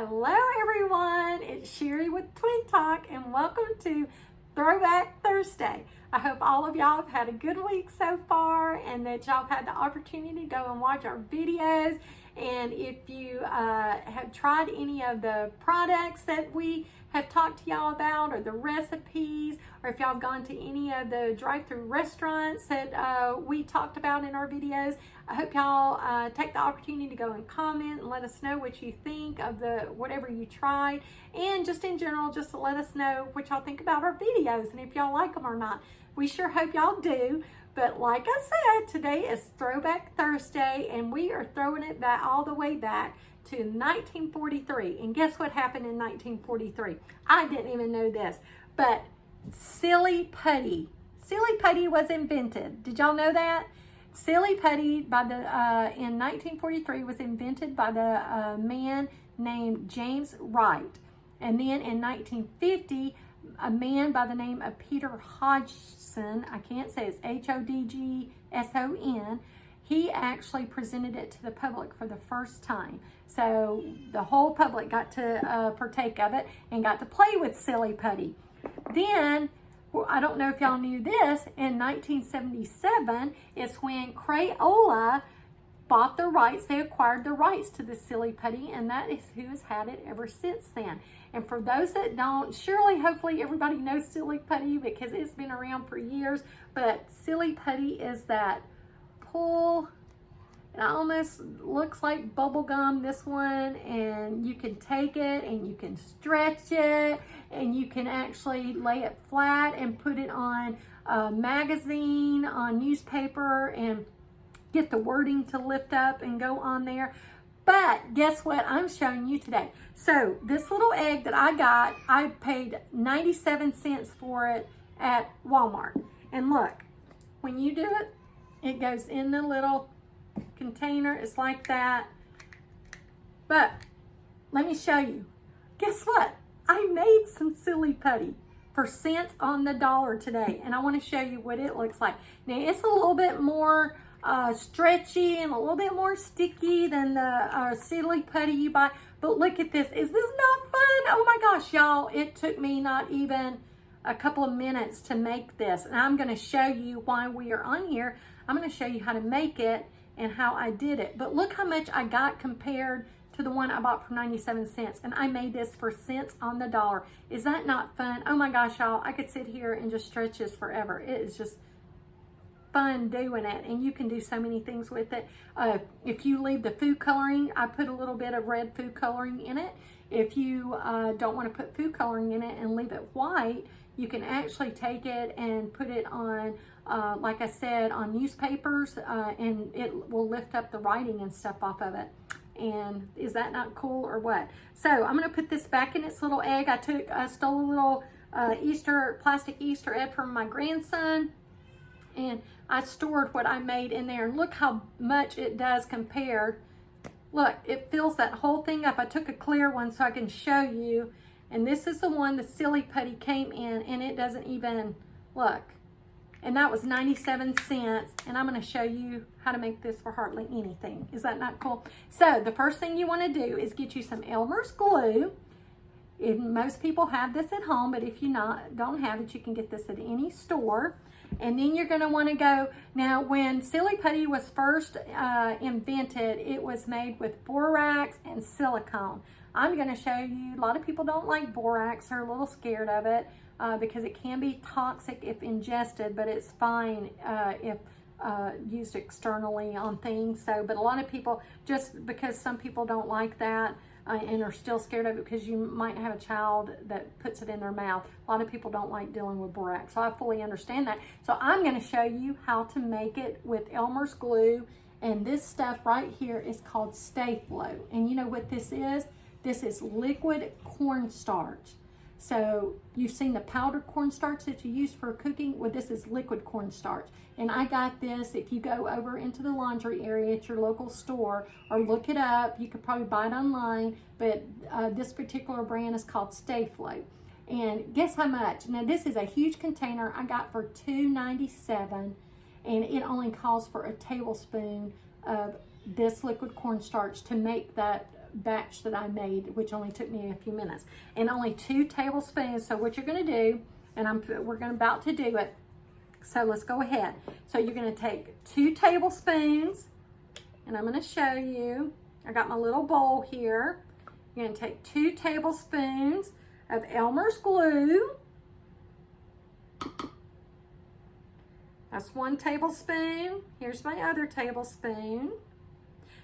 Hello everyone, it's Sherry with Twin Talk and welcome to Throwback Thursday. I hope all of y'all have had a good week so far and that y'all have had the opportunity to go and watch our videos. And if you have tried any of the products that we have talked to y'all about, or the recipes, or if y'all have gone to any of the drive-through restaurants that we talked about in our videos, I hope y'all take the opportunity to go and comment and let us know what you think of the whatever you tried, and just in general, just to let us know what y'all think about our videos and if y'all like them or not. We sure hope y'all do. But like I said, today is Throwback Thursday, and we are throwing it back all the way back to 1943. And guess what happened in 1943? I didn't even know this, but Silly Putty was invented. Did y'all know that? Silly Putty in 1943 was invented by the man named James Wright. And then in 1950, a man by the name of Peter Hodgson, I can't say it's Hodgson, he actually presented it to the public for the first time. So the whole public got to partake of it and got to play with Silly Putty. Then, I don't know if y'all knew this, in 1977, it's when Crayola bought the rights. They acquired the rights to the Silly Putty, and that is who has had it ever since then. And for those that don't, hopefully everybody knows Silly Putty because it's been around for years, but Silly Putty is that pull, it almost looks like bubble gum, this one, and you can take it and you can stretch it and you can actually lay it flat and put it on a magazine, on newspaper, and get the wording to lift up and go on there. But guess what I'm showing you today? So this little egg that I got, I paid 97 cents for it at Walmart. And look, when you do it, it goes in the little container. It's like that. But let me show you. Guess what? I made some Silly Putty for cents on the dollar today. And I want to show you what it looks like. Now it's a little bit more stretchy and a little bit more sticky than the Silly Putty you buy. But look at this. Is this not fun? Oh my gosh, y'all. It took me not even a couple of minutes to make this. And I'm going to show you why we are on here. I'm going to show you how to make it and how I did it. But look how much I got compared to the one I bought for 97 cents. And I made this for cents on the dollar. Is that not fun? Oh my gosh, y'all. I could sit here and just stretch this forever. It is just fun doing it, and you can do so many things with it. If you leave the food coloring, I put a little bit of red food coloring in it. If you don't want to put food coloring in it and leave it white, you can actually take it and put it on, like I said, on newspapers, and it will lift up the writing and stuff off of it. And is that not cool or what? So I'm going to put this back in its little egg. I stole a little plastic Easter egg from my grandson, and I stored what I made in there. And look how much it does compared. Look, it fills that whole thing up. I took a clear one so I can show you. And this is the one the Silly Putty came in, and it doesn't even, look. And that was 97 cents. And I'm going to show you how to make this for hardly anything. Is that not cool? So the first thing you want to do is get you some Elmer's glue. Most people have this at home, but if you don't have it, you can get this at any store. And then you're going to want to go, now when Silly Putty was first invented, it was made with borax and silicone. I'm going to show you, a lot of people don't like borax, they're a little scared of it because it can be toxic if ingested, but it's fine if used externally on things. So, but a lot of people, just because some people don't like that, and are still scared of it because you might have a child that puts it in their mouth. A lot of people don't like dealing with borax, so I fully understand that. So I'm going to show you how to make it with Elmer's glue, and this stuff right here is called Stay Flow. And you know what this is? This is liquid cornstarch. So you've seen the powdered cornstarch that you use for cooking. Well, this is liquid cornstarch. And I got this, if you go over into the laundry area at your local store or look it up, you could probably buy it online, but this particular brand is called Stay Flow. And guess how much? Now this is a huge container I got for $2.97, and it only calls for a tablespoon of this liquid cornstarch to make that batch that I made, which only took me a few minutes, and only 2 tablespoons. So what you're going to do, and we're about to do it. So let's go ahead. So you're going to take 2 tablespoons, and I'm going to show you. I got my little bowl here. You're going to take 2 tablespoons of Elmer's glue. That's 1 tablespoon. Here's my other tablespoon.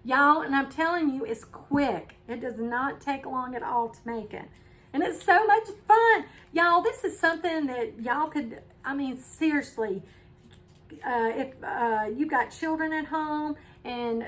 Y'all, and I'm telling you, it's quick. It does not take long at all to make it. And it's so much fun. Y'all, this is something that y'all could, I mean, seriously, if you've got children at home and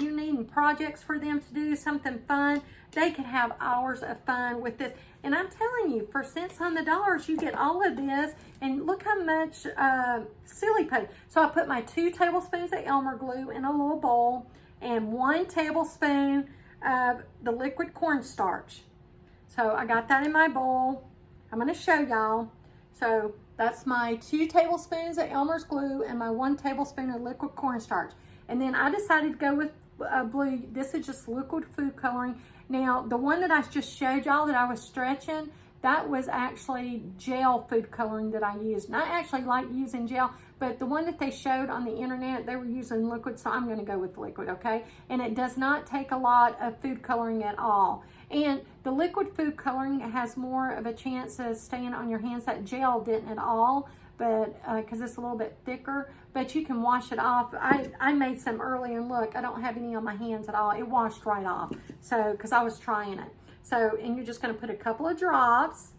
you need projects for them to do, something fun, they could have hours of fun with this. And I'm telling you, for cents on the dollars, you get all of this. And look how much silly putty. So I put my 2 tablespoons of Elmer glue in a little bowl and 1 tablespoon of the liquid cornstarch. So I got that in my bowl. I'm going to show y'all. So that's my 2 tablespoons of Elmer's glue and my 1 tablespoon of liquid cornstarch. And then I decided to go with blue. This is just liquid food coloring. Now, the one that I just showed y'all that I was stretching, that was actually gel food coloring that I used. And I actually like using gel, but the one that they showed on the internet, they were using liquid, so I'm gonna go with liquid, okay? And it does not take a lot of food coloring at all. And the liquid food coloring has more of a chance of staying on your hands. That gel didn't at all, but because it's a little bit thicker, but you can wash it off. I made some earlier, and look, I don't have any on my hands at all. It washed right off, so, because I was trying it. So, and you're just gonna put a couple of drops.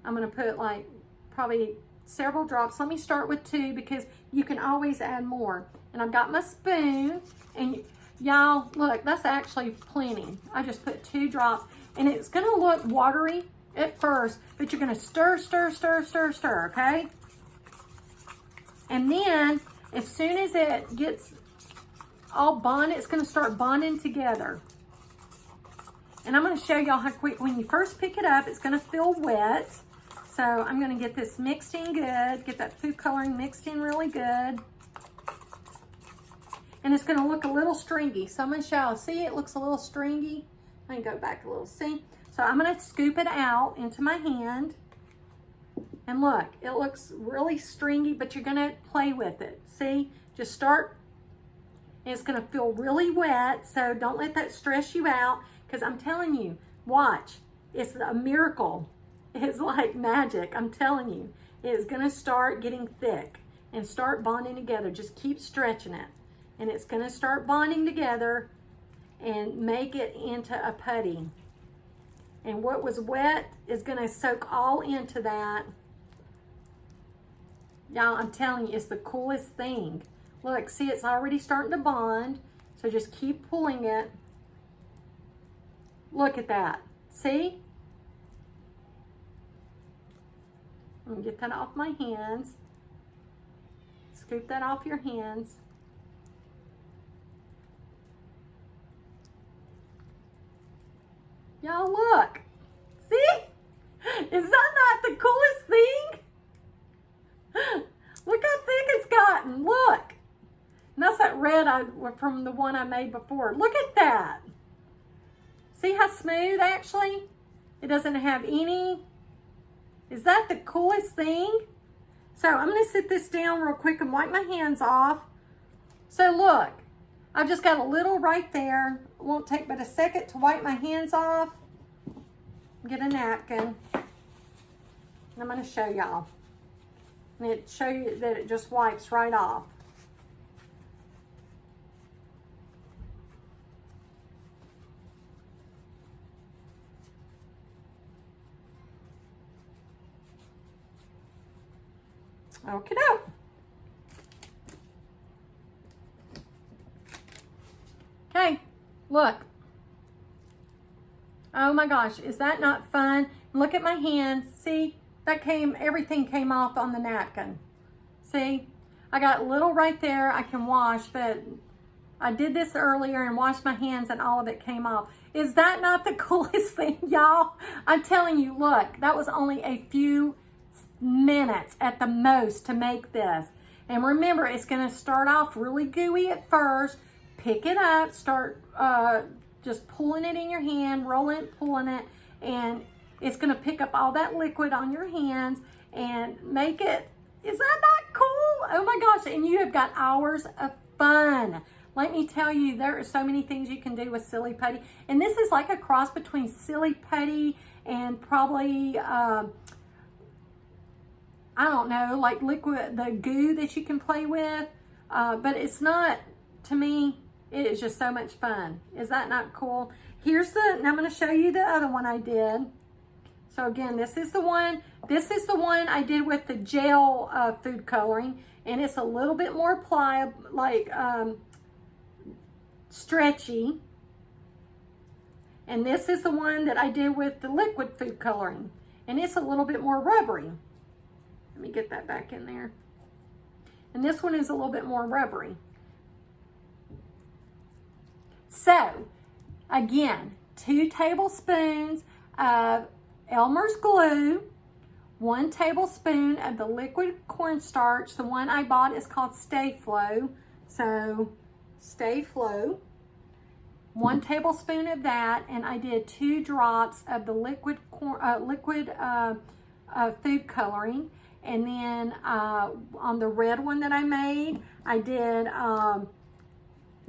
I'm gonna put like probably several drops. Let me start with 2 because you can always add more. And I've got my spoon, and y'all, look, that's actually plenty. I just put 2 drops, and it's gonna look watery at first, but you're gonna stir, stir, stir, stir, stir, okay? And then, as soon as it gets all bonded, it's gonna start bonding together. And I'm gonna show y'all how quick, when you first pick it up, it's gonna feel wet. So I'm gonna get this mixed in good, get that food coloring mixed in really good. And it's gonna look a little stringy. So I'm gonna show y'all, see, it looks a little stringy. Let me go back a little, see? So I'm gonna scoop it out into my hand. And look, it looks really stringy, but you're gonna play with it. See, just start, and it's gonna feel really wet, so don't let that stress you out, because I'm telling you, watch, it's a miracle. It's like magic, I'm telling you. It's gonna start getting thick and start bonding together. Just keep stretching it, and it's gonna start bonding together and make it into a putty. And what was wet is gonna soak all into that. Y'all, I'm telling you, it's the coolest thing. Look, see, it's already starting to bond. So just keep pulling it. Look at that. See? I'm gonna get that off my hands. Scoop that off your hands. Y'all, look. See? Is that not the coolest thing? Look how thick it's gotten. Look. And that's that red from the one I made before. Look at that. See how smooth, actually? It doesn't have any. Is that the coolest thing? So I'm going to sit this down real quick and wipe my hands off. So look, I've just got a little right there. It won't take but a second to wipe my hands off. Get a napkin. And I'm going to show y'all. And it show you that it just wipes right off. Okie doke. Okay, look. Oh my gosh, is that not fun? Look at my hands. See, everything came off on the napkin. See, I got a little right there I can wash, but I did this earlier and washed my hands and all of it came off. Is that not the coolest thing, y'all? I'm telling you, look, that was only a few minutes at the most to make this. And remember, it's going to start off really gooey at first. Pick it up, start just pulling it in your hand, rolling it, pulling it, and it's gonna pick up all that liquid on your hands and make it, is that not cool? Oh my gosh, and you have got hours of fun. Let me tell you, there are so many things you can do with Silly Putty. And this is like a cross between Silly Putty and probably, I don't know, like liquid, the goo that you can play with. But it's not, to me, it is just so much fun. Is that not cool? Here's the, and I'm going to show you the other one I did. So again, this is the one I did with the gel food coloring. And it's a little bit more pliable, like, stretchy. And this is the one that I did with the liquid food coloring, and it's a little bit more rubbery. Let me get that back in there. And this one is a little bit more rubbery. So again, 2 tablespoons of Elmer's glue, 1 tablespoon of the liquid cornstarch. The one I bought is called Stay Flow. So Stay Flow, 1 tablespoon of that, and I did 2 drops of the liquid food coloring. And then on the red one that I made, I did, I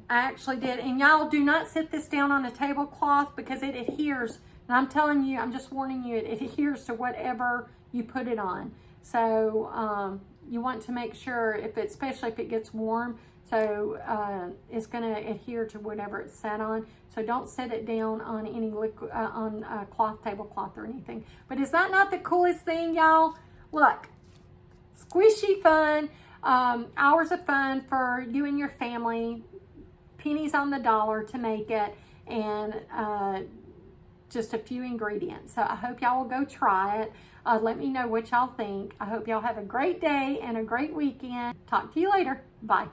actually did, and y'all do not sit this down on a tablecloth because it adheres. And I'm telling you, I'm just warning you, it adheres to whatever you put it on. So you want to make sure, especially if it gets warm, so it's going to adhere to whatever it's set on. So don't set it down on any liquid, on a tablecloth or anything. But is that not the coolest thing, y'all? Look, squishy fun, hours of fun for you and your family, pennies on the dollar to make it, and just a few ingredients. So I hope y'all will go try it. Let me know what y'all think. I hope y'all have a great day and a great weekend. Talk to you later. Bye.